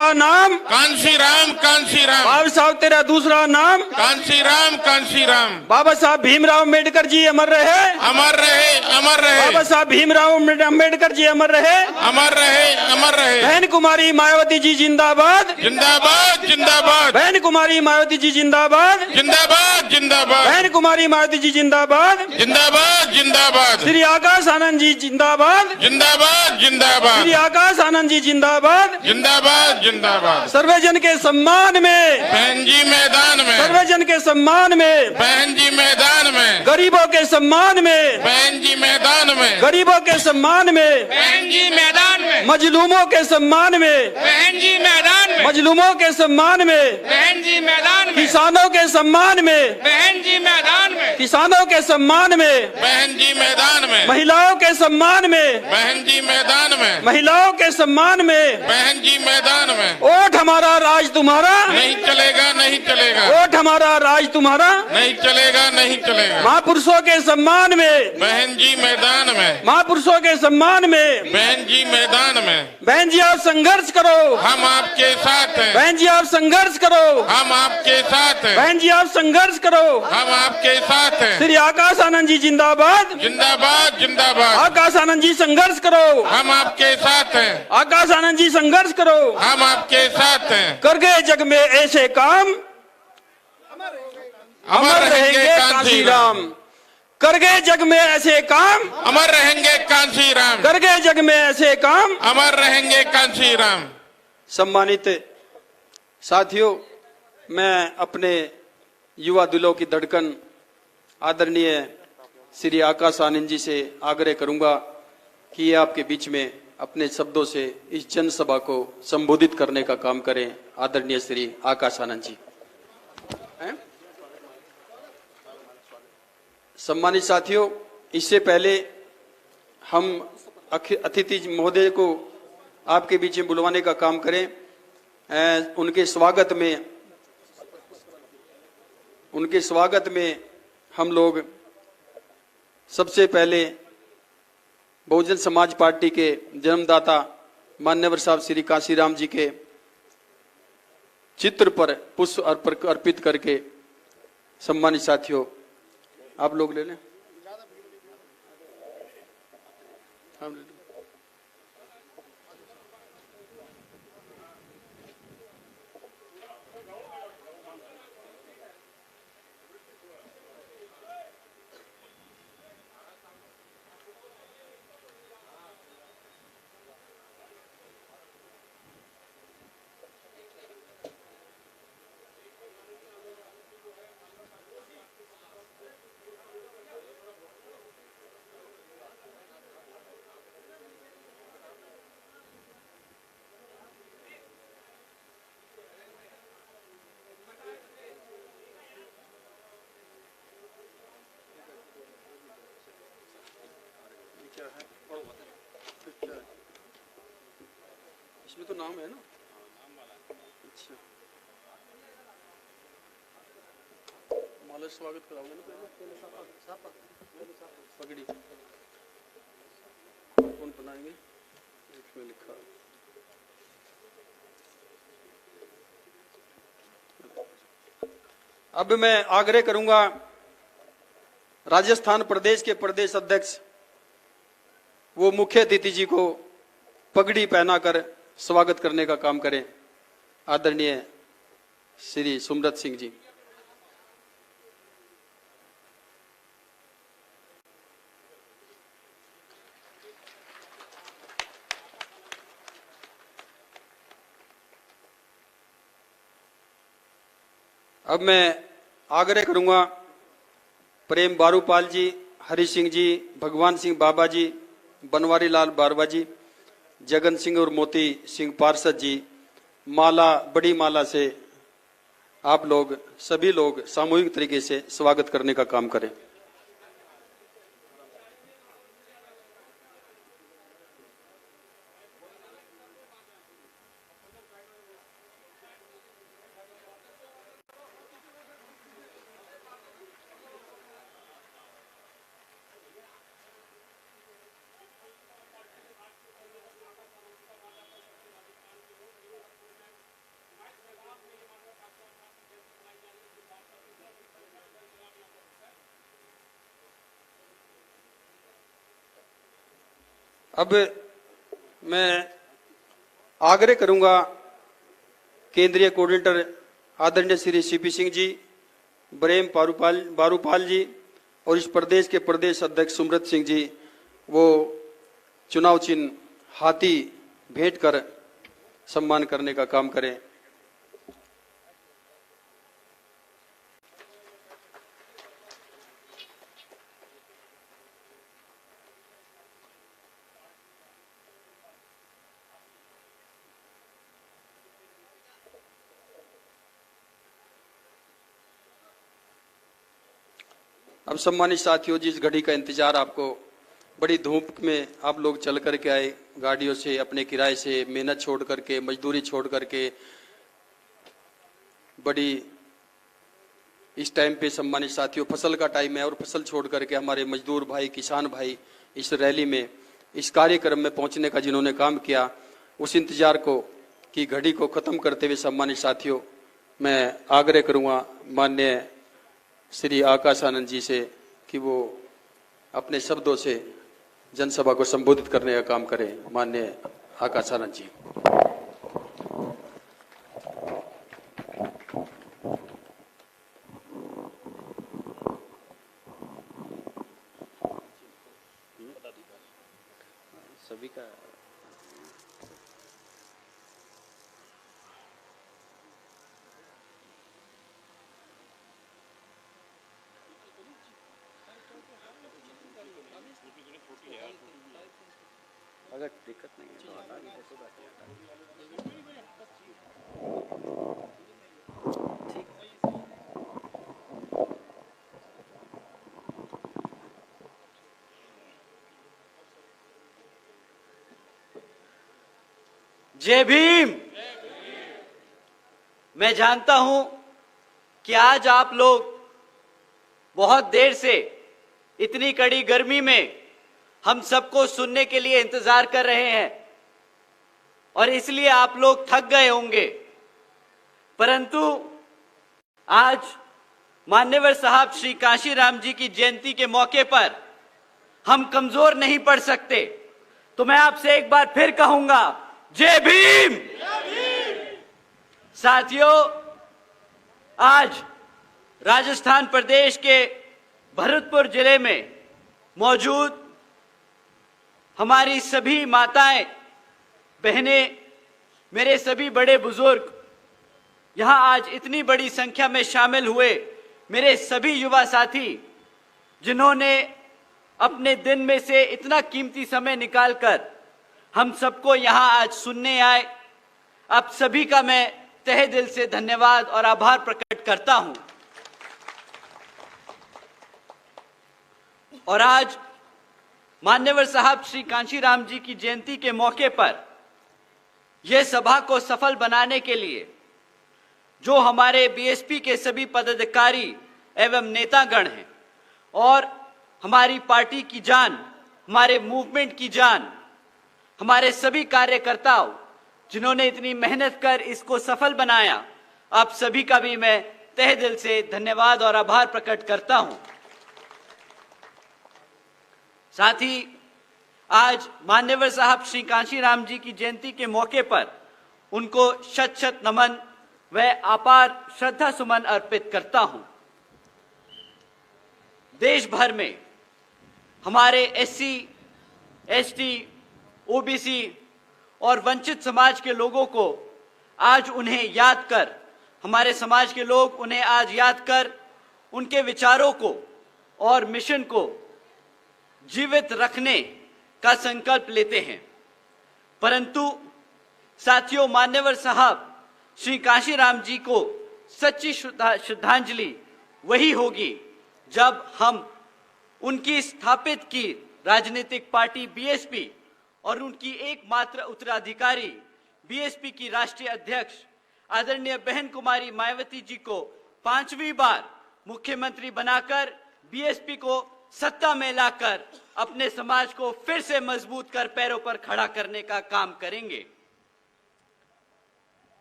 नाम कांशीराम कांशीराम। बाबा साहब तेरा दूसरा नाम कांशीराम कांशीराम। बाबा साहब भीमराव अम्बेडकर जी अमर रहे। अमर रहे अमर रहे। बाबा साहब भीमराव अम्बेडकर जी अमर रहे। अमर रहे अमर रहे। बहन कुमारी मायावती जी जिंदाबाद जिंदाबाद जिंदाबाद। बहन कुमारी मायावती जी जिंदाबाद जिंदाबाद जिंदाबाद। बहन कुमारी मायावती जी जिंदाबाद जिंदाबाद जिंदाबाद। श्री आकाश आनंद जी जिंदाबाद जिंदाबाद जिंदाबाद। श्री आकाश आनंद जी जिंदाबाद जिंदाबाद जिंदाबाद। सर्वजन के सम्मान में बहन जी मैदान में। सर्वजन के सम्मान में बहन जी मैदान में। गरीबों के सम्मान में बहन जी मैदान में। गरीबों के सम्मान में बहन जी मैदान में। मजलूमों के सम्मान में बहन जी मैदान में। मजलूमों के सम्मान में बहन जी मैदान में। किसानों के सम्मान में बहन जी मैदान में। किसानों के सम्मान में बहन जी मैदान में। महिलाओं के सम्मान में बहन जी मैदान में। महिलाओं के सम्मान में बहन जी मैदान में। वोट हमारा राज तुम्हारा नहीं चलेगा नहीं चलेगा। वोट हमारा राज तुम्हारा नहीं चलेगा नहीं चलेगा। महापुरुषों के सम्मान में बहन जी मैदान में। महापुरुषों के सम्मान में बहन जी मैदान में। बहन जी आप संघर्ष करो हम आपके साथ हैं। बहन जी आप संघर्ष करो हम आपके साथ हैं। बहन जी आप संघर्ष करो हम आपके साथ हैं। श्री आकाश आनंद जी जिंदाबाद जिंदाबाद जिंदाबाद। आकाश आनंद जी संघर्ष करो हम आपके साथ हैं। आकाश आनंद जी संघर्ष करो हम आपके साथ हैं। कर गए जग में ऐसे काम अमर रहेंगे कांशीराम कर गए जग में ऐसे काम अमर रहेंगे कांशीराम। कर गए जग में ऐसे काम अमर रहेंगे कांशीराम। सम्मानित साथियों, मैं अपने युवा दिलों की धड़कन आदरणीय श्री आकाश आनंद जी से आग्रह करूंगा कि ये आपके बीच में अपने शब्दों से इस जनसभा को संबोधित करने का काम करें। आदरणीय श्री आकाश आनंद जी। सम्मानित साथियों, इससे पहले हम अतिथि महोदय को आपके बीच में बुलवाने का काम करें। उनके स्वागत में हम लोग सबसे पहले बहुजन समाज पार्टी के जन्मदाता मान्यवर साहब श्री कांशीराम जी के चित्र पर पुष्प अर्पित करके, सम्मानित साथियों आप लोग ले लें। हम ले लें। इसमें तो नाम है ना। अच्छा, माला स्वागत कराओगे ना पगड़ी कौन बनाएंगे? इसमें लिखा अब मैं आग्रह करूंगा राजस्थान प्रदेश के प्रदेश अध्यक्ष वो मुख्य अतिथि जी को पगड़ी पहनाकर स्वागत करने का काम करें। आदरणीय श्री सुमरत सिंह जी। अब मैं आग्रह करूंगा प्रेम बारूपाल जी, हरि सिंह जी, भगवान सिंह बाबा जी, बनवारी लाल बारवा जी, जगन सिंह और मोती सिंह पार्षद जी, माला बड़ी माला से आप लोग सभी लोग सामूहिक तरीके से स्वागत करने का काम करें। अब मैं आग्रह करूंगा केंद्रीय कोऑर्डिनेटर आदरणीय श्री सीपी सिंह जी, बरेम बारूपाल जी और इस प्रदेश के प्रदेश अध्यक्ष सुमृत सिंह जी वो चुनाव चिन्ह हाथी भेंट कर सम्मान करने का काम करें। अब सम्मानित साथियों, जिस घड़ी का इंतजार आपको बड़ी धूप में आप लोग चल करके आए, गाड़ियों से, अपने किराए से, मेहनत छोड़ करके, मजदूरी छोड़ करके, बड़ी इस टाइम पे सम्मानित साथियों फसल का टाइम है और फसल छोड़ करके हमारे मजदूर भाई, किसान भाई इस रैली में, इस कार्यक्रम में पहुंचने का जिन्होंने काम किया, उस इंतजार को की घड़ी को खत्म करते हुए सम्मानित साथियों मैं आग्रह करूंगा माननीय श्री आकाश आनंद जी से कि वो अपने शब्दों से जनसभा को संबोधित करने का काम करें। माननीय आकाश आनंद जी। सभी का अगर दिक्कत नहीं है तो हटा दी, ऐसी बात नहीं, जय भीम। मैं जानता हूं कि आज आप लोग बहुत देर से इतनी कड़ी गर्मी में हम सबको सुनने के लिए इंतजार कर रहे हैं और इसलिए आप लोग थक गए होंगे, परंतु आज मान्यवर साहब श्री कांशीराम जी की जयंती के मौके पर हम कमजोर नहीं पड़ सकते। तो मैं आपसे एक बार फिर कहूंगा, जय भीम। साथियों, आज राजस्थान प्रदेश के भरतपुर जिले में मौजूद हमारी सभी माताएं, बहनें, मेरे सभी बड़े बुजुर्ग यहां आज इतनी बड़ी संख्या में शामिल हुए, मेरे सभी युवा साथी जिन्होंने अपने दिन में से इतना कीमती समय निकालकर हम सबको यहां आज सुनने आए, आप सभी का मैं तहे दिल से धन्यवाद और आभार प्रकट करता हूं। और आज मान्यवर साहब श्री कांशीराम जी की जयंती के मौके पर यह सभा को सफल बनाने के लिए जो हमारे बीएसपी के सभी पदाधिकारी एवं नेतागण हैं और हमारी पार्टी की जान, हमारे मूवमेंट की जान, हमारे सभी कार्यकर्ताओं जिन्होंने इतनी मेहनत कर इसको सफल बनाया, आप सभी का भी मैं तहे दिल से धन्यवाद और आभार प्रकट करता हूं। साथ ही आज मान्यवर साहब श्री कांशीराम जी की जयंती के मौके पर उनको शत शत नमन व अपार श्रद्धा सुमन अर्पित करता हूं। देश भर में हमारे एससी, एसटी, ओबीसी और वंचित समाज के लोगों को आज उन्हें याद कर, हमारे समाज के लोग उन्हें आज याद कर उनके विचारों को और मिशन को जीवित रखने का संकल्प लेते हैं। परंतु साथियों, मान्यवर साहब श्री कांशीराम जी को सच्ची श्रद्धांजलि वही होगी जब हम उनकी स्थापित की राजनीतिक पार्टी बीएसपी और उनकी एकमात्र उत्तराधिकारी बीएसपी की राष्ट्रीय अध्यक्ष आदरणीय बहन कुमारी मायावती जी को 5वीं बार मुख्यमंत्री बनाकर बीएसपी को सत्ता में लाकर अपने समाज को फिर से मजबूत कर पैरों पर खड़ा करने का काम करेंगे।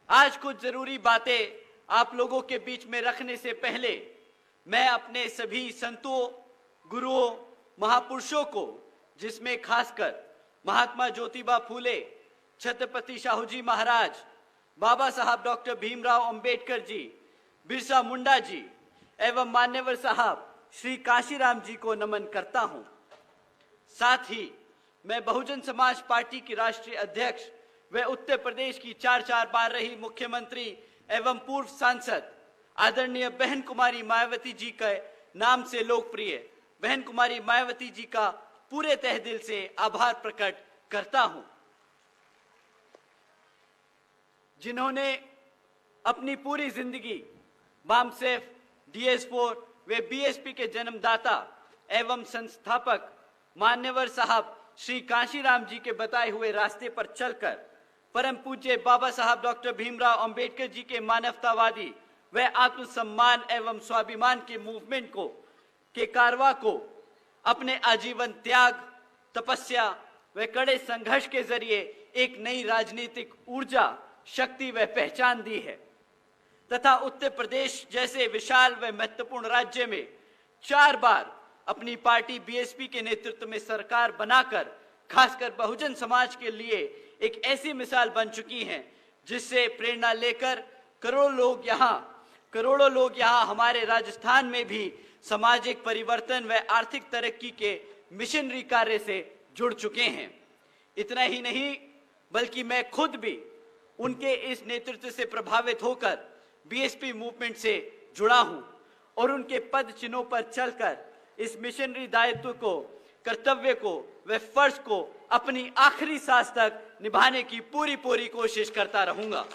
आज कुछ जरूरी बातें आप लोगों के बीच में रखने से पहले मैं अपने सभी संतों, गुरुओं, महापुरुषों को, जिसमें खासकर महात्मा ज्योतिबा फूले, छत्रपति शाहूजी महाराज, बाबा साहब डॉक्टर भीमराव अंबेडकर जी, बिरसा मुंडा जी एवं मान्यवर साहब श्री कांशीराम जी को नमन करता हूं। साथ ही मैं बहुजन समाज पार्टी की राष्ट्रीय अध्यक्ष व उत्तर प्रदेश की 4 बार रही मुख्यमंत्री एवं पूर्व सांसद आदरणीय बहन कुमारी मायावती जी के नाम से लोकप्रिय बहन कुमारी मायावती जी का पूरे तहे दिल से आभार प्रकट करता हूं, जिन्होंने अपनी पूरी जिंदगी बामसेफ, DS4 व BSP के जन्मदाता एवं संस्थापक मान्यवर साहब श्री कांशीराम जी के बताए हुए रास्ते पर चलकर परम पूज्य बाबा साहब डॉक्टर भीमराव अंबेडकर जी के मानवतावादी व आत्मसम्मान एवं स्वाभिमान के मूवमेंट के कारवा को अपने आजीवन त्याग, तपस्या व कड़े संघर्ष के जरिए एक नई राजनीतिक ऊर्जा, शक्ति व पहचान दी है तथा उत्तर प्रदेश जैसे विशाल व महत्वपूर्ण राज्य में 4 बार अपनी पार्टी BSP के नेतृत्व में सरकार बनाकर खासकर बहुजन समाज के लिए एक ऐसी मिसाल बन चुकी हैं जिससे प्रेरणा लेकर करोड़ों लोग यहाँ हमारे राजस्थान में भी सामाजिक परिवर्तन व आर्थिक तरक्की के मिशनरी कार्य से जुड़ चुके हैं। इतना ही नहीं बल्कि मैं खुद भी उनके इस नेतृत्व से प्रभावित होकर BSP मूवमेंट से जुड़ा हूं और उनके पद चिन्हों पर चलकर इस मिशनरी दायित्व को, कर्तव्य को व फर्ज को अपनी आखिरी सांस तक निभाने की पूरी कोशिश करता रहूंगा।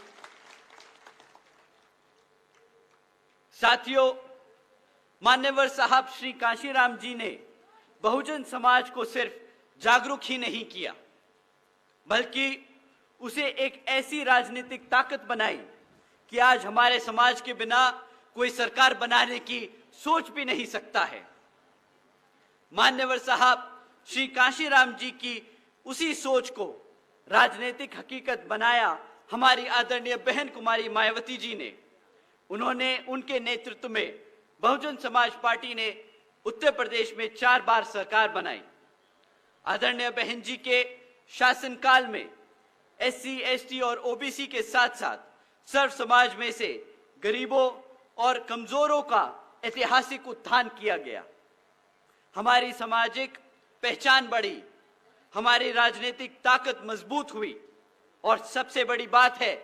साथियों, मान्यवर साहब श्री कांशीराम जी ने बहुजन समाज को सिर्फ जागरूक ही नहीं किया बल्कि उसे एक ऐसी राजनीतिक ताकत बनाई कि आज हमारे समाज के बिना कोई सरकार बनाने की सोच भी नहीं सकता है। मान्यवर साहब श्री कांशीराम जी की उसी सोच को राजनीतिक हकीकत बनाया हमारी आदरणीय बहन कुमारी मायावती जी ने। उन्होंने, उनके नेतृत्व में बहुजन समाज पार्टी ने उत्तर प्रदेश में 4 बार सरकार बनाई। आदरणीय बहन जी के शासनकाल में SC, ST और OBC के साथ साथ सर्व समाज में से गरीबों और कमजोरों का ऐतिहासिक उत्थान किया गया। हमारी सामाजिक पहचान बढ़ी, हमारी राजनीतिक ताकत मजबूत हुई और सबसे बड़ी बात है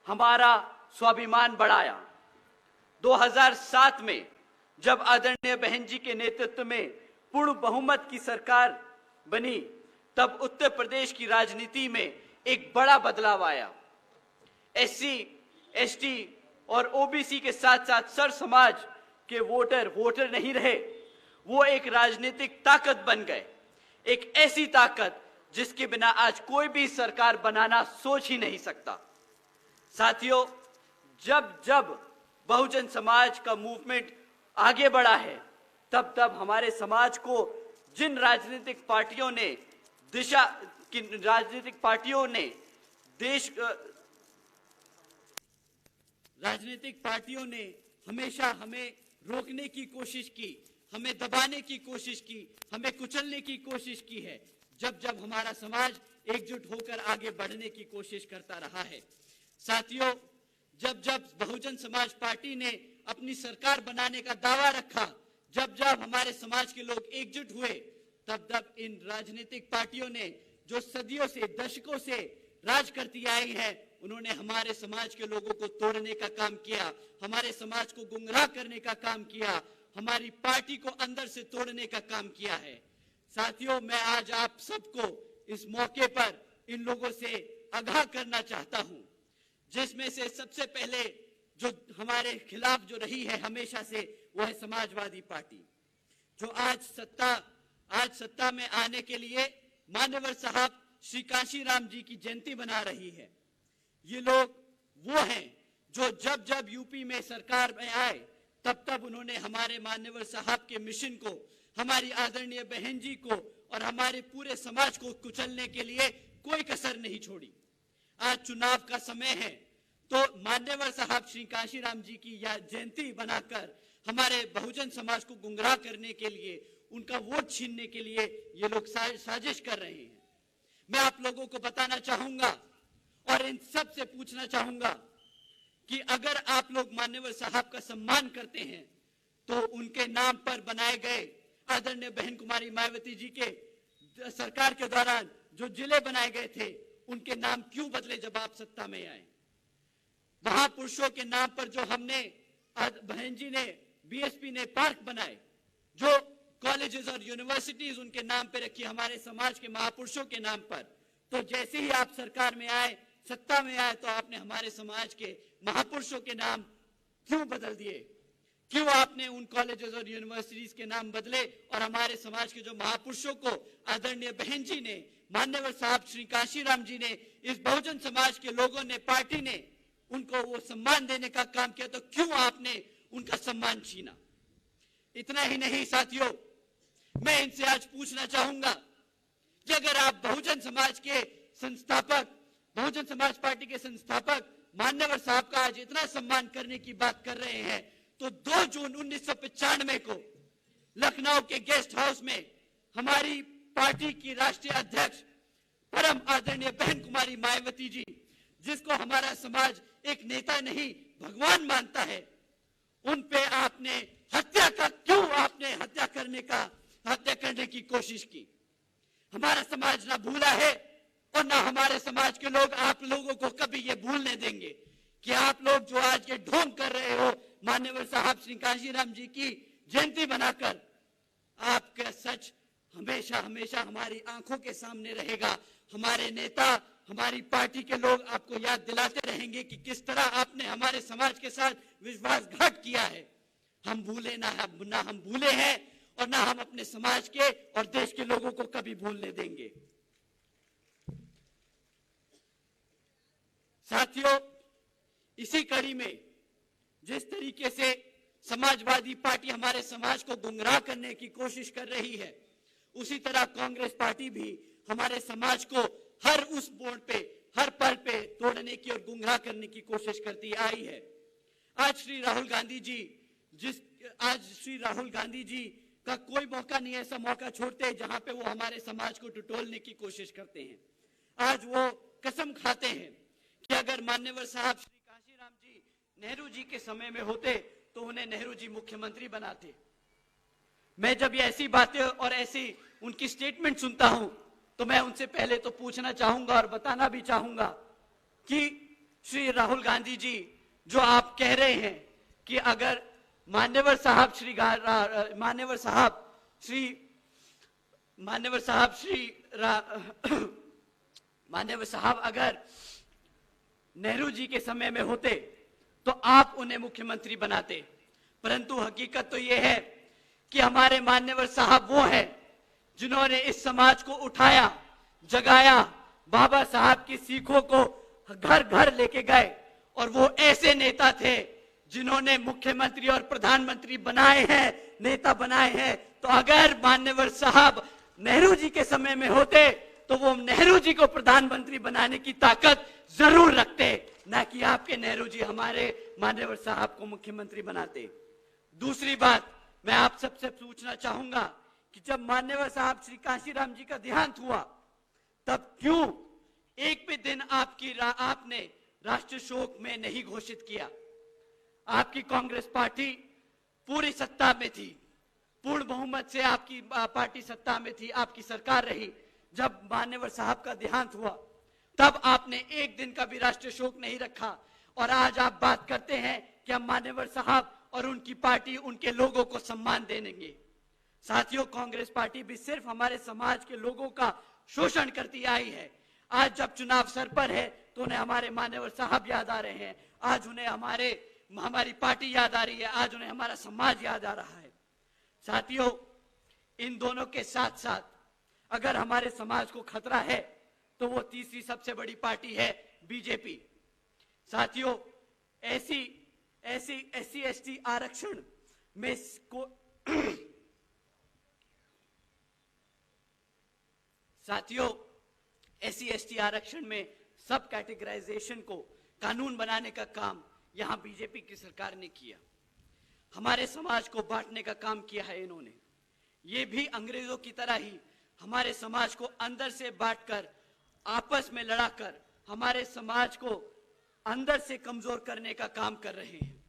हमारा स्वाभिमान बढ़ाया। 2007 में जब आदरणीय बहन जी के नेतृत्व में पूर्ण बहुमत की सरकार बनी तब उत्तर प्रदेश की राजनीति में एक बड़ा बदलाव आया। SC, ST और OBC के साथ साथ सर्व समाज के वोटर नहीं रहे, वो एक राजनीतिक ताकत बन गए, एक ऐसी ताकत जिसके बिना आज कोई भी सरकार बनाना सोच ही नहीं सकता। साथियों, जब बहुजन समाज का मूवमेंट आगे बढ़ा है तब हमारे समाज को जिन राजनीतिक पार्टियों ने हमेशा हमें रोकने की कोशिश की, हमें दबाने की कोशिश की, हमें कुचलने की कोशिश की है। जब हमारा समाज एकजुट होकर आगे बढ़ने की कोशिश करता रहा है। साथियों, जब बहुजन समाज पार्टी ने अपनी सरकार बनाने का दावा रखा, जब हमारे समाज के लोग एकजुट हुए, तब इन राजनीतिक पार्टियों ने जो सदियों से, दशकों से राज करती आई हैं, उन्होंने हमारे समाज के लोगों को तोड़ने का काम किया, हमारे समाज को गुमराह करने का काम किया, हमारी पार्टी को अंदर से तोड़ने का काम किया है। साथियों, मैं आज आप सबको इस मौके पर इन लोगों से आगाह करना चाहता हूं, जिसमें से सबसे पहले जो हमारे खिलाफ जो रही है हमेशा से, वो है समाजवादी पार्टी, जो आज सत्ता में आने के लिए मान्यवर साहब श्री कांशीराम जी की जयंती बना रही है। ये लोग वो हैं जो जब यूपी में सरकार में आए तब उन्होंने हमारे मान्यवर साहब के मिशन को, हमारी आदरणीय बहन जी को और हमारे पूरे समाज को कुचलने के लिए कोई कसर नहीं छोड़ी। आज चुनाव का समय है तो मान्यवर साहब श्री कांशीराम जी की जयंती बनाकर हमारे बहुजन समाज को गुमराह करने के लिए, उनका वोट छीनने के लिए ये लोग साजिश कर रहे हैं। मैं आप लोगों को बताना चाहूंगा और इन सब से पूछना चाहूंगा कि अगर आप लोग मान्यवर साहब का सम्मान करते हैं तो उनके नाम पर बनाए गए आदरणीय बहन कुमारी मायावती जी के सरकार के दौरान जो जिले बनाए गए थे उनके नाम क्यों बदले जब आप सत्ता में आए? महापुरुषों के नाम पर जो हमने बहन जी ने बीएसपी ने पार्क बनाए, जो कॉलेजेस और यूनिवर्सिटीज उनके नाम पे रखी हमारे समाज के महापुरुषों के नाम पर, तो जैसे ही आप सरकार में आए, सत्ता में आए, तो आपने हमारे समाज के महापुरुषों के नाम क्यों बदल दिए? क्यों आपने उन कॉलेजेस और यूनिवर्सिटीज के नाम बदले और हमारे समाज के जो महापुरुषों को आदरणीय बहन जी ने, मान्यवर साहब श्री कांशीराम जी ने, इस बहुजन समाज के लोगों ने, पार्टी ने उनको वो सम्मान देने का काम किया, तो क्यों आपने उनका सम्मान छीना? इतना ही नहीं साथियों, मैं इनसे आज पूछना चाहूंगा कि अगर आप बहुजन समाज के संस्थापक, बहुजन समाज पार्टी के संस्थापक मान्यवर साहब का आज इतना सम्मान करने की बात कर रहे हैं, तो 2 जून 1995 को लखनऊ के गेस्ट हाउस में हमारी पार्टी की राष्ट्रीय अध्यक्ष परम आदरणीय बहन कुमारी मायावती जी, जिसको हमारा समाज एक नेता नहीं भगवान मानता है, उन पे आपने हत्या करने की कोशिश की? हमारा समाज ना भूला है और ना हमारे समाज के लोग आप लोगों को कभी ये भूलने देंगे कि आप लोग जो आज ये ढोंग कर रहे हो मान्यवर साहब श्री कांशीराम जी की जयंती बनाकर, आपका सच हमेशा हमेशा हमारी आंखों के सामने रहेगा। हमारे नेता, हमारी पार्टी के लोग आपको याद दिलाते रहेंगे कि किस तरह आपने हमारे समाज के साथ विश्वासघात किया है। हम भूले ना हम भूले हैं और ना हम अपने समाज के और देश के लोगों को कभी भूलने देंगे। साथियों, इसी कड़ी में जिस तरीके से समाजवादी पार्टी हमारे समाज को गुमराह करने की कोशिश कर रही है, उसी तरह कांग्रेस पार्टी भी हमारे समाज को हर उस मोड़ पे, हर पल पे तोड़ने की और गुमराह करने की कोशिश करती आई है। आज श्री राहुल गांधी जी का कोई मौका नहीं ऐसा मौका छोड़ते जहां पे वो हमारे समाज को टटोलने की कोशिश करते हैं। आज वो कसम खाते हैं कि अगर मान्यवर साहब श्री कांशीराम जी नेहरू जी के समय में होते तो उन्हें नेहरू जी मुख्यमंत्री बनाते। मैं जब ये ऐसी बातें और ऐसी उनकी स्टेटमेंट सुनता हूं तो मैं उनसे पहले तो पूछना चाहूंगा और बताना भी चाहूंगा कि श्री राहुल गांधी जी, जो आप कह रहे हैं कि अगर मान्यवर साहब अगर नेहरू जी के समय में होते तो आप उन्हें मुख्यमंत्री बनाते। परंतु हकीकत तो यह है कि हमारे मान्यवर साहब वो हैं जिन्होंने इस समाज को उठाया, जगाया, बाबा साहब की सीखों को घर घर लेके गए, और वो ऐसे नेता थे जिन्होंने मुख्यमंत्री और प्रधानमंत्री बनाए हैं, नेता बनाए हैं। तो अगर मान्यवर साहब नेहरू जी के समय में होते तो वो नेहरू जी को प्रधानमंत्री बनाने की ताकत जरूर रखते, ना कि आपके नेहरू जी हमारे मान्यवर साहब को मुख्यमंत्री बनाते। दूसरी बात मैं आप सबसे पूछना चाहूंगा कि जब मान्यवर साहब श्री कांशीराम जी का देहांत हुआ तब क्यों एक भी दिन आपने राष्ट्रीय शोक में नहीं घोषित किया? आपकी कांग्रेस पार्टी पूरी सत्ता में थी, पूर्ण बहुमत से आपकी पार्टी सत्ता में थी, आपकी सरकार रही। जब मान्यवर साहब का देहांत हुआ तब आपने एक दिन का भी राष्ट्रीय शोक नहीं रखा, और आज आप बात करते हैं कि हम मान्यवर साहब और उनकी पार्टी उनके लोगों को सम्मान देंगे। साथियों, कांग्रेस पार्टी भी सिर्फ हमारे समाज के लोगों का शोषण करती आई है। आज जब चुनाव सर पर है तो उन्हें हमारे मान्यवर साहब याद आ रहे हैं, आज उन्हें हमारी पार्टी याद आ रही है, आज उन्हें हमारा समाज याद आ रहा है। साथियों, इन दोनों के साथ साथ अगर हमारे समाज को खतरा है तो वो तीसरी सबसे बड़ी पार्टी है बीजेपी। साथियों, एससी एसटी आरक्षण में एससी एसटी आरक्षण में सब कैटेगराइजेशन को कानून बनाने का काम यहां बीजेपी की सरकार ने किया। हमारे समाज को बांटने का काम किया है इन्होंने। ये भी अंग्रेजों की तरह ही हमारे समाज को अंदर से बांटकर आपस में लड़ाकर हमारे समाज को अंदर से कमजोर करने का काम कर रहे हैं।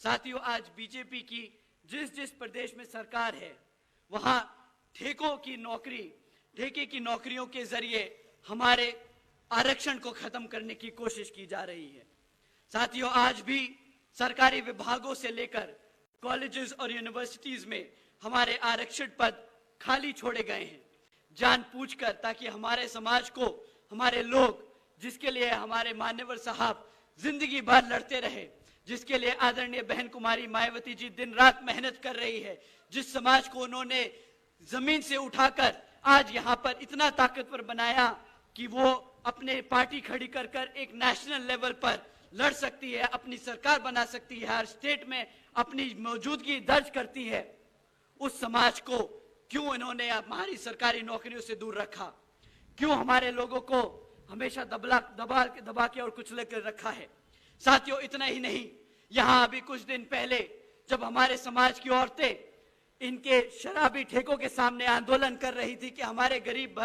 साथियों, आज बीजेपी की जिस जिस प्रदेश में सरकार है वहां ठेके की नौकरियों के जरिए हमारे आरक्षण को खत्म करने की कोशिश की जा रही है। साथियों, आज भी सरकारी विभागों से लेकर कॉलेजेस और यूनिवर्सिटीज में हमारे आरक्षित पद खाली छोड़े गए हैं जानबूझकर, ताकि हमारे समाज को, हमारे लोग, जिसके लिए हमारे मान्यवर साहब जिंदगी भर लड़ते रहे, जिसके लिए आदरणीय बहन कुमारी मायावती जी दिन रात मेहनत कर रही है, जिस समाज को उन्होंने जमीन से उठाकर आज यहाँ पर इतना ताकतवर बनाया कि वो अपने पार्टी खड़ी कर कर एक नेशनल लेवल पर लड़ सकती है, अपनी सरकार बना सकती है, हर स्टेट में अपनी मौजूदगी दर्ज करती है। उस समाज को क्यों इन्होंने हमारी सरकारी नौकरियों से दूर रखा? क्यों हमारे लोगों को हमेशा दबा के और कुचल कर रखा है? साथियों, इतना ही नहीं, यहाँ अभी कुछ दिन पहले जब हमारे समाज की औरतें इनके शराबी ठेकों के सामने आंदोलन कर रही थी कि हमारे गरीब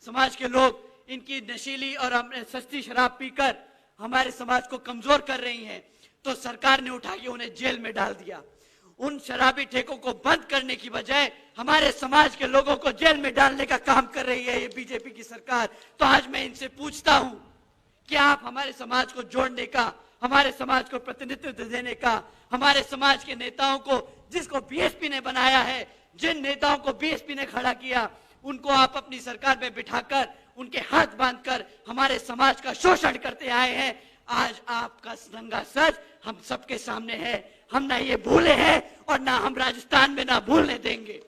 समाज के लोग इनकी नशीली और सस्ती शराब पीकर हमारे समाज को कमजोर कर रही हैं, तो सरकार ने उठा के उन्हें जेल में डाल दिया। उन शराबी ठेकों को बंद करने की बजाय हमारे समाज के लोगों को जेल में डालने का काम कर रही है ये बीजेपी की सरकार। तो आज मैं इनसे पूछता हूं कि आप हमारे समाज को जोड़ने का, हमारे समाज को प्रतिनिधित्व देने का, हमारे समाज के नेताओं को, जिसको बीएसपी ने बनाया है, जिन नेताओं को बीएसपी ने खड़ा किया, उनको आप अपनी सरकार में बिठाकर उनके हाथ बांधकर हमारे समाज का शोषण करते आए हैं। आज आपका नंगा सच हम सबके सामने है। हम ना ये भूले हैं और ना हम राजस्थान में ना भूलने देंगे।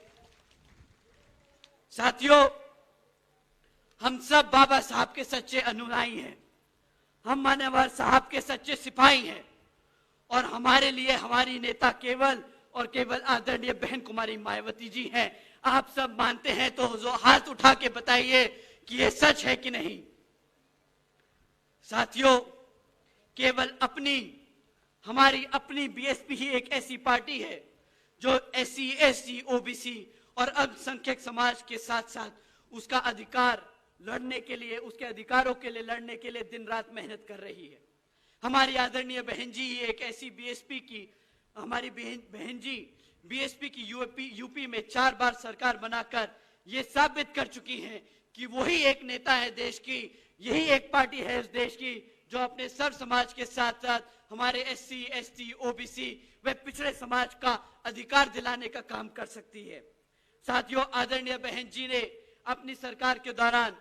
साथियों, हम सब बाबा साहब के सच्चे अनुयायी हैं, हम मान्यवर साहब के सच्चे सिपाही हैं, और हमारे लिए हमारी नेता केवल और केवल आदरणीय बहन कुमारी मायावती जी हैं। आप सब मानते हैं तो जो हाथ उठा के बताइए कि ये सच है कि नहीं। साथियों, केवल हमारी अपनी बीएसपी ही एक ऐसी पार्टी है जो एससी, एसटी, ओबीसी और अल्पसंख्यक समाज के साथ साथ उसका अधिकार लड़ने के लिए, उसके अधिकारों के लिए लड़ने के लिए दिन रात मेहनत कर रही है। हमारी आदरणीय बहन जी एक ऐसी बीएसपी की, हमारी बहन जी बीएसपी की यूपी में 4 बार सरकार बनाकर ये साबित कर चुकी हैं कि वही एक नेता है देश की, यही एक पार्टी है इस देश की जो अपने सर्व समाज के साथ साथ हमारे एससी, एसटी, ओबीसी व पिछड़े समाज का अधिकार दिलाने का काम कर सकती है। साथियों, आदरणीय बहन जी ने अपनी सरकार के दौरान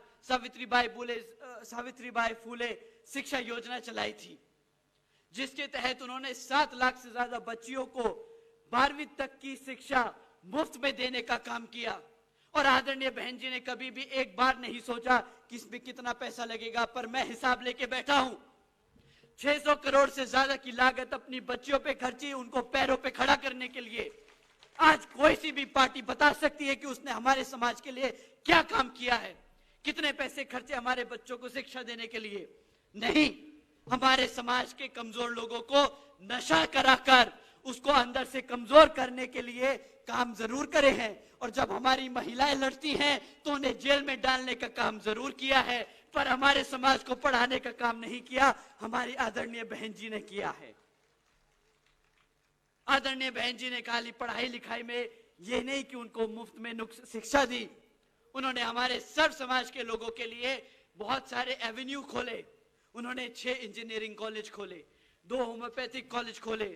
सावित्रीबाई फूले शिक्षा योजना चलाई थी, जिसके तहत उन्होंने 7 लाख से ज्यादा बच्चियों को 12वीं तक की शिक्षा मुफ्त में देने का काम किया। और आदरणीय बहन जी ने कभी भी एक बार नहीं सोचा कि इसमें कितना पैसा लगेगा, पर मैं हिसाब लेके बैठा हूं। 600 करोड़ से ज्यादा की लागत अपनी बच्चियों पे खर्ची, उनको पैरों पे खड़ा करने के लिए। आज कोई सी भी पार्टी बता सकती है कि उसने हमारे समाज के लिए क्या काम किया है, कितने पैसे खर्चे हमारे बच्चों को शिक्षा देने के लिए? नहीं, हमारे समाज के कमजोर लोगों को नशा कराकर उसको अंदर से कमजोर करने के लिए काम जरूर करे हैं, और जब हमारी महिलाएं लड़ती हैं तो उन्हें जेल में डालने का काम जरूर किया है, पर हमारे समाज को पढ़ाने का काम नहीं किया, हमारी आदरणीय बहन जी ने किया है। आदरणीय बहन जी ने खाली पढ़ाई लिखाई में ये नहीं कि उनको मुफ्त में शिक्षा दी, उन्होंने हमारे सर्व समाज के लोगों के लिए बहुत सारे एवेन्यू खोले। उन्होंने 6 इंजीनियरिंग कॉलेज खोले, 2 होम्योपैथिक कॉलेज खोले,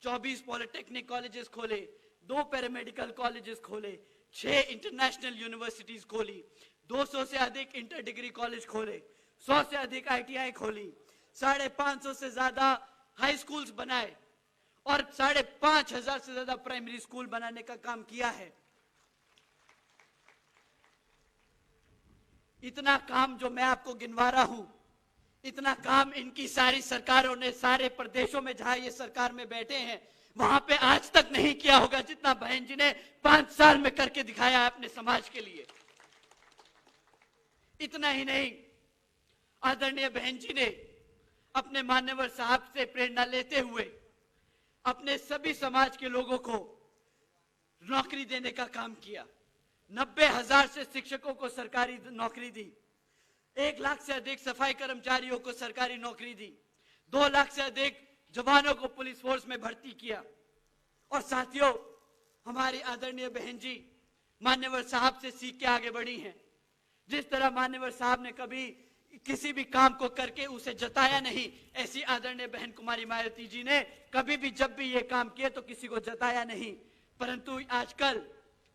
24 पॉलिटेक्निक कॉलेजेस खोले, 2 पैरामेडिकल कॉलेजेस खोले, 6 इंटरनेशनल यूनिवर्सिटीज खोली, 200 से अधिक इंटर डिग्री कॉलेज खोले, 100 से अधिक आईटीआई खोली, 550 से ज्यादा हाई स्कूल्स बनाए और 5,500 से ज्यादा प्राइमरी स्कूल बनाने का काम किया है। इतना काम जो मैं आपको गिनवा रहा हूं, इतना काम इनकी सारी सरकारों ने सारे प्रदेशों में जहां ये सरकार में बैठे हैं वहां पे आज तक नहीं किया होगा, जितना बहन जी ने 5 साल में करके दिखाया है अपने समाज के लिए। इतना ही नहीं, आदरणीय बहन जी ने अपने मान्यवर साहब से प्रेरणा लेते हुए अपने सभी समाज के लोगों को नौकरी देने का काम किया। 90,000 से शिक्षकों को सरकारी नौकरी दी, 1 लाख से अधिक सफाई कर्मचारियों को सरकारी नौकरी दी, 2 लाख से अधिक जवानों को पुलिस फोर्स में भर्ती किया। और साथियों, हमारी आदरणीय बहन जी मान्यवर साहब से सीख के आगे बढ़ी हैं। जिस तरह मान्यवर साहब ने कभी किसी भी काम को करके उसे जताया नहीं, ऐसी आदरणीय बहन कुमारी मायावती जी ने कभी भी जब भी ये काम किए तो किसी को जताया नहीं। परंतु आजकल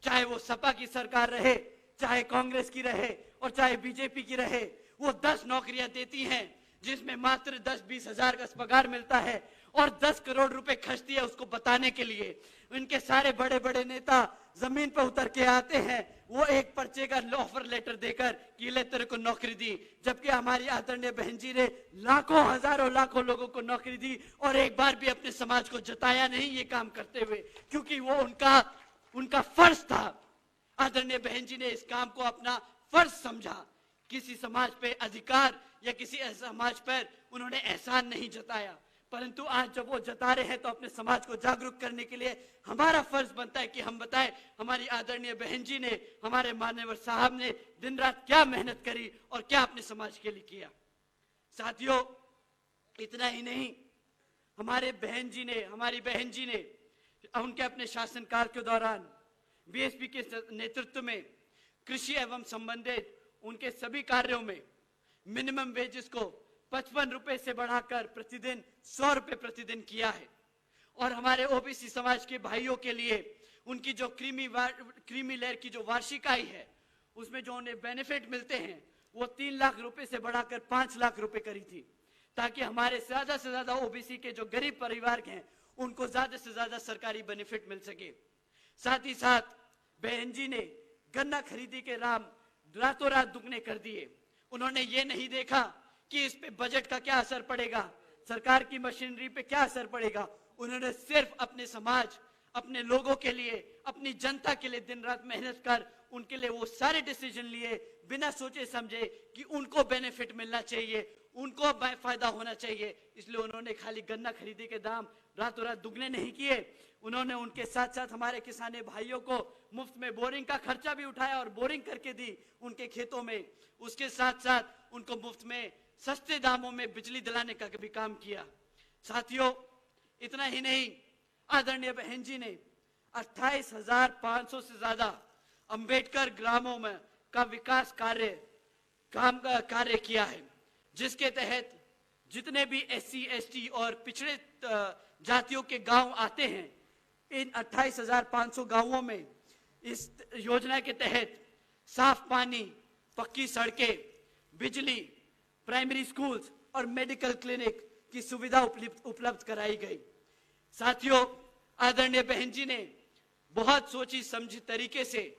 चाहे वो सपा की सरकार रहे, चाहे कांग्रेस की रहे और चाहे बीजेपी की रहे, वो 10 नौकरियां देती हैं जिसमें मात्र 10-20 हजार का पगार मिलता है और 10 करोड़ रुपए खर्चती है उसको बताने के लिए। इनके सारे बड़े बड़े नेता जमीन पर उतर के आते हैं, वो एक पर्चे का ऑफर लेटर देकर कि ले तेरे को नौकरी दी, जबकि हमारी आदरणीय बहन जी ने लाखों हजारों लाखों लोगों को नौकरी दी और एक बार भी अपने समाज को जताया नहीं ये काम करते हुए, क्योंकि वो उनका फर्ज था। आदरणीय बहन जी ने इस काम को अपना फर्ज समझा। किसी समाज पे अधिकार या किसी समाज पर उन्होंने एहसान नहीं जताया, परंतु आज जब वो जता रहे हैं तो अपने समाज को जागरूक करने के लिए हमारा फर्ज बनता है कि हम बताएं हमारी आदरणीय बहन जी ने, हमारे मान्यवर साहब ने दिन रात क्या मेहनत करी और क्या अपने समाज के लिए किया। साथियों, इतना ही नहीं, हमारी बहन जी ने उनके अपने शासनकाल के दौरान बीएसपी के नेतृत्व में कृषि एवं संबंधित उनके सभी कार्यों में मिनिमम वेजेस को 55 रुपए से बढ़ाकर प्रतिदिन 100 रुपए प्रतिदिन किया है। और हमारे ओबीसी समाज के भाइयों के लिए उनकी जो क्रीमी लेयर की जो वार्षिक आय है उसमें जो उन्हें बेनिफिट मिलते हैं वो 3 लाख रुपए से बढ़ाकर 5 लाख रुपए करी थी, ताकि हमारे ज्यादा से ज्यादा ओबीसी के जो गरीब परिवार हैं उनको ज्यादा से ज्यादा सरकारी बेनिफिट मिल सके। साथ ही साथ बहन जी ने गन्ना खरीदी के रातों रात दुगने कर दिए। उन्होंने ये नहीं देखा कि इस पे बजट का क्या असर पड़ेगा, सरकार की मशीनरी पे क्या असर पड़ेगा। उन्होंने सिर्फ अपने समाज, अपने लोगों के लिए, अपनी जनता के लिए दिन रात मेहनत कर उनके लिए वो सारे डिसीजन लिए बिना सोचे समझे कि उनको बेनिफिट मिलना चाहिए, उनको फायदा होना चाहिए। इसलिए उन्होंने खाली गन्ना खरीदी के दाम रातों रात दुगने नहीं किए, उन्होंने उनके साथ साथ हमारे किसानी भाइयों को मुफ्त में बोरिंग का खर्चा भी उठाया और बोरिंग करके दी उनके खेतों में। उसके साथ साथ उनको मुफ्त में सस्ते दामों में बिजली दिलाने का भी काम किया। साथियों, इतना ही नहीं, आदरणीय बहन जी ने 28,500 से ज्यादा अंबेडकर ग्रामों में का विकास कार्य किया है, जिसके तहत जितने भी SC ST और पिछड़े जातियों के गांव आते हैं, इन 28,500 गांवों में इस योजना के तहत साफ पानी, पक्की सड़कें, बिजली, प्राइमरी स्कूल्स और मेडिकल क्लिनिक की सुविधा उपलब्ध कराई गई। साथियों, आदरणीय बहन जी ने बहुत सोची समझी तरीके से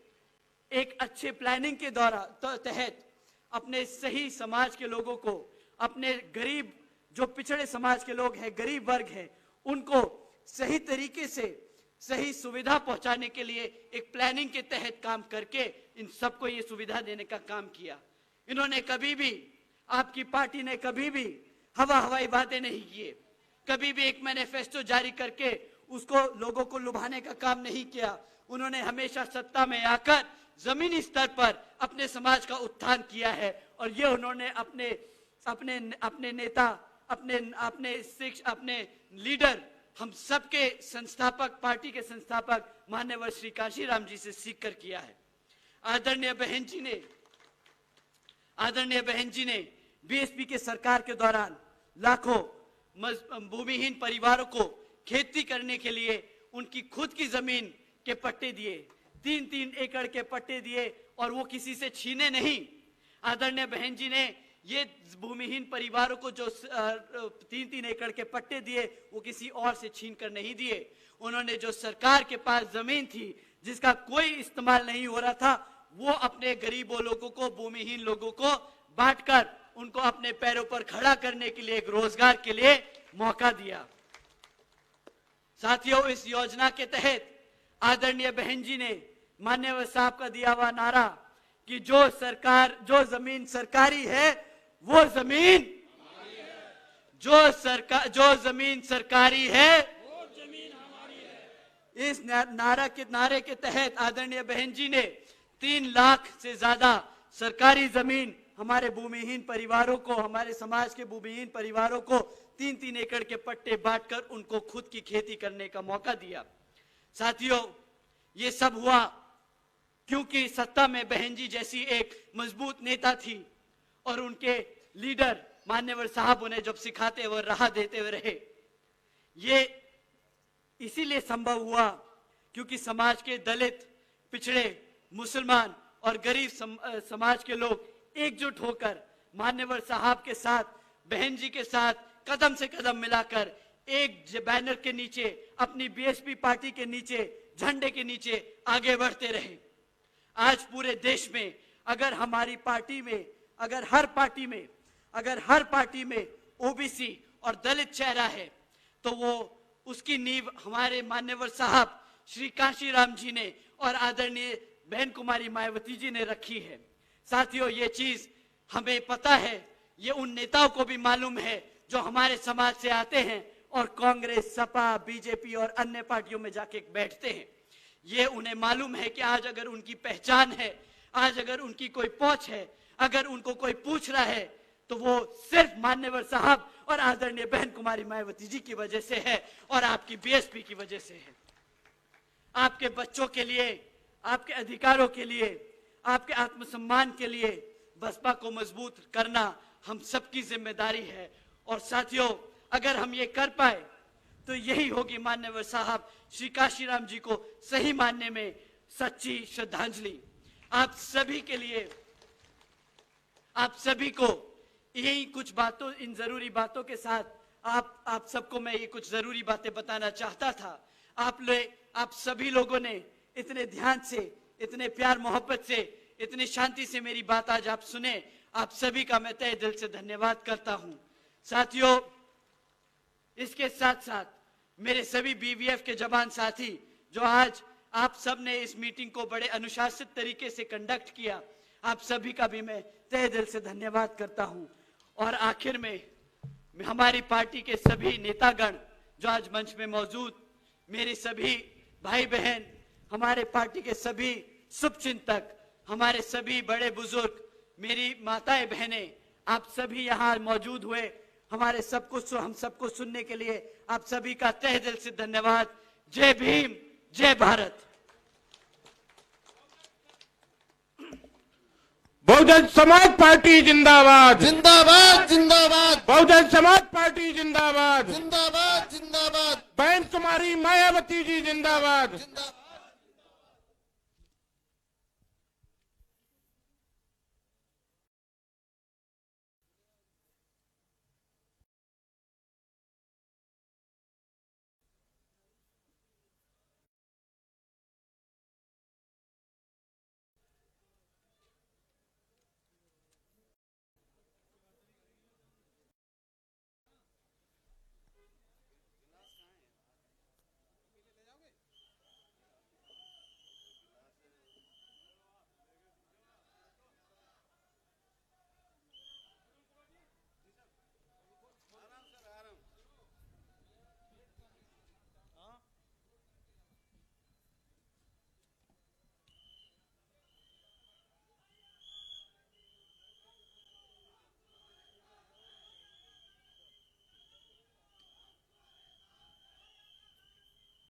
एक अच्छे प्लानिंग के तहत अपने सही समाज के लोगों को, अपने गरीब जो पिछड़े समाज के लोग हैं, गरीब वर्ग हैं, उनको सही तरीके से सही सुविधा पहुंचाने के लिए एक प्लानिंग के तहत काम करके इन सबको ये सुविधा देने का काम किया। इन्होंने कभी भी, आपकी पार्टी ने कभी भी हवाई बातें नहीं किए, कभी भी एक मैनिफेस्टो जारी करके उसको लोगों को लुभाने का काम नहीं किया। उन्होंने हमेशा सत्ता में आकर जमीनी स्तर पर अपने समाज का उत्थान किया है और ये उन्होंने अपने नेता, अपने लीडर, हम सबके संस्थापक, पार्टी के संस्थापक माननीय श्री कांशीराम जी से सीखकर किया है। आदरणीय बहन जी ने बीएसपी के सरकार के दौरान लाखों भूमिहीन परिवारों को खेती करने के लिए उनकी खुद की जमीन के पट्टे दिए, 3-3 एकड़ के पट्टे दिए और वो किसी से छीने नहीं। आदरणीय बहन जी ने ये भूमिहीन परिवारों को जो 3-3 एकड़ के पट्टे दिए वो किसी और से छीन कर नहीं दिए। उन्होंने जो सरकार के पास जमीन थी जिसका कोई इस्तेमाल नहीं हो रहा था, वो अपने गरीबों लोगों को, भूमिहीन लोगों को बांटकर उनको अपने पैरों पर खड़ा करने के लिए, एक रोजगार के लिए मौका दिया। साथियों, इस योजना के तहत आदरणीय बहन जी ने माननीय साहब का दिया हुआ नारा कि जो जमीन सरकारी है वो जमीन, जो जमीन सरकारी है वो जमीन हमारी है। इस नारे के तहत आदरणीय बहन जी ने 3 लाख से ज्यादा सरकारी जमीन हमारे भूमिहीन परिवारों को, हमारे समाज के भूमिहीन परिवारों को 3-3 एकड़ के पट्टे बांटकर उनको खुद की खेती करने का मौका दिया। साथियों, ये सब हुआ क्योंकि सत्ता में बहन जी जैसी एक मजबूत नेता थी और उनके लीडर मान्यवर साहब उन्हें जब सिखाते हुए राह देते हुए रहे। ये इसीलिए संभव हुआ क्योंकि समाज के दलित, पिछड़े, मुसलमान और गरीब समाज के लोग एकजुट होकर मान्यवर साहब के साथ, बहन जी के साथ कदम से कदम मिलाकर एक बैनर के नीचे, अपनी बीएसपी पार्टी के नीचे, झंडे के नीचे आगे बढ़ते रहे। आज पूरे देश में अगर हमारी पार्टी में, अगर हर पार्टी में ओबीसी और दलित चेहरा है तो वो उसकी नींव हमारे मान्यवर साहब श्री कांशीराम जी ने और आदरणीय बहन कुमारी मायावती जी ने रखी है। साथियों, ये चीज हमें पता है, ये उन नेताओं को भी मालूम है जो हमारे समाज से आते हैं और कांग्रेस, सपा, बीजेपी और अन्य पार्टियों में जाके बैठते हैं। ये उन्हें मालूम है कि आज अगर उनकी पहचान है, आज अगर उनकी कोई पहुंच है, अगर उनको कोई पूछ रहा है तो वो सिर्फ मान्यवर साहब और आदरणीय बहन कुमारी मायावती जी की वजह से है और आपकी बीएसपी की वजह से है। आपके बच्चों के लिए, आपके अधिकारों के लिए, आपके आत्मसम्मान के लिए बसपा को मजबूत करना हम सबकी जिम्मेदारी है। और साथियों, अगर हम ये कर पाए तो यही होगी मान्यवर साहब श्री कांशीराम जी को सही मानने में सच्ची श्रद्धांजलि। आप सभी के लिए, आप सभी को यही कुछ बातों, इन जरूरी बातों के साथ आप सबको मैं ये कुछ जरूरी बातें बताना चाहता था। आप सभी लोगों ने इतने ध्यान से, इतने प्यार मोहब्बत से, इतनी शांति से मेरी बात आज आप सुने, आप सभी का मैं तहे दिल से धन्यवाद करता हूं। साथियों, इसके साथ साथ मेरे सभी बीवीएफ के जवान साथी जो आज आप सब ने इस मीटिंग को बड़े अनुशासित तरीके से कंडक्ट किया, आप सभी का भी मैं तहे दिल से धन्यवाद करता हूं। और आखिर में हमारी पार्टी के सभी नेतागण जो आज मंच में मौजूद, मेरे सभी भाई बहन, हमारे पार्टी के सभी शुभचिंतक, हमारे सभी बड़े बुजुर्ग, मेरी माताएं बहनें, आप सभी यहाँ मौजूद हुए, हमारे हम सबको सुनने के लिए आप सभी का तहे दिल से धन्यवाद। जय भीम, जय भारत। बहुजन समाज पार्टी जिंदाबाद, जिंदाबाद जिंदाबाद बहुजन समाज पार्टी जिंदाबाद, जिंदाबाद जिंदाबाद बहन कुमारी मायावती जी जिंदाबाद। जिंदाबाद।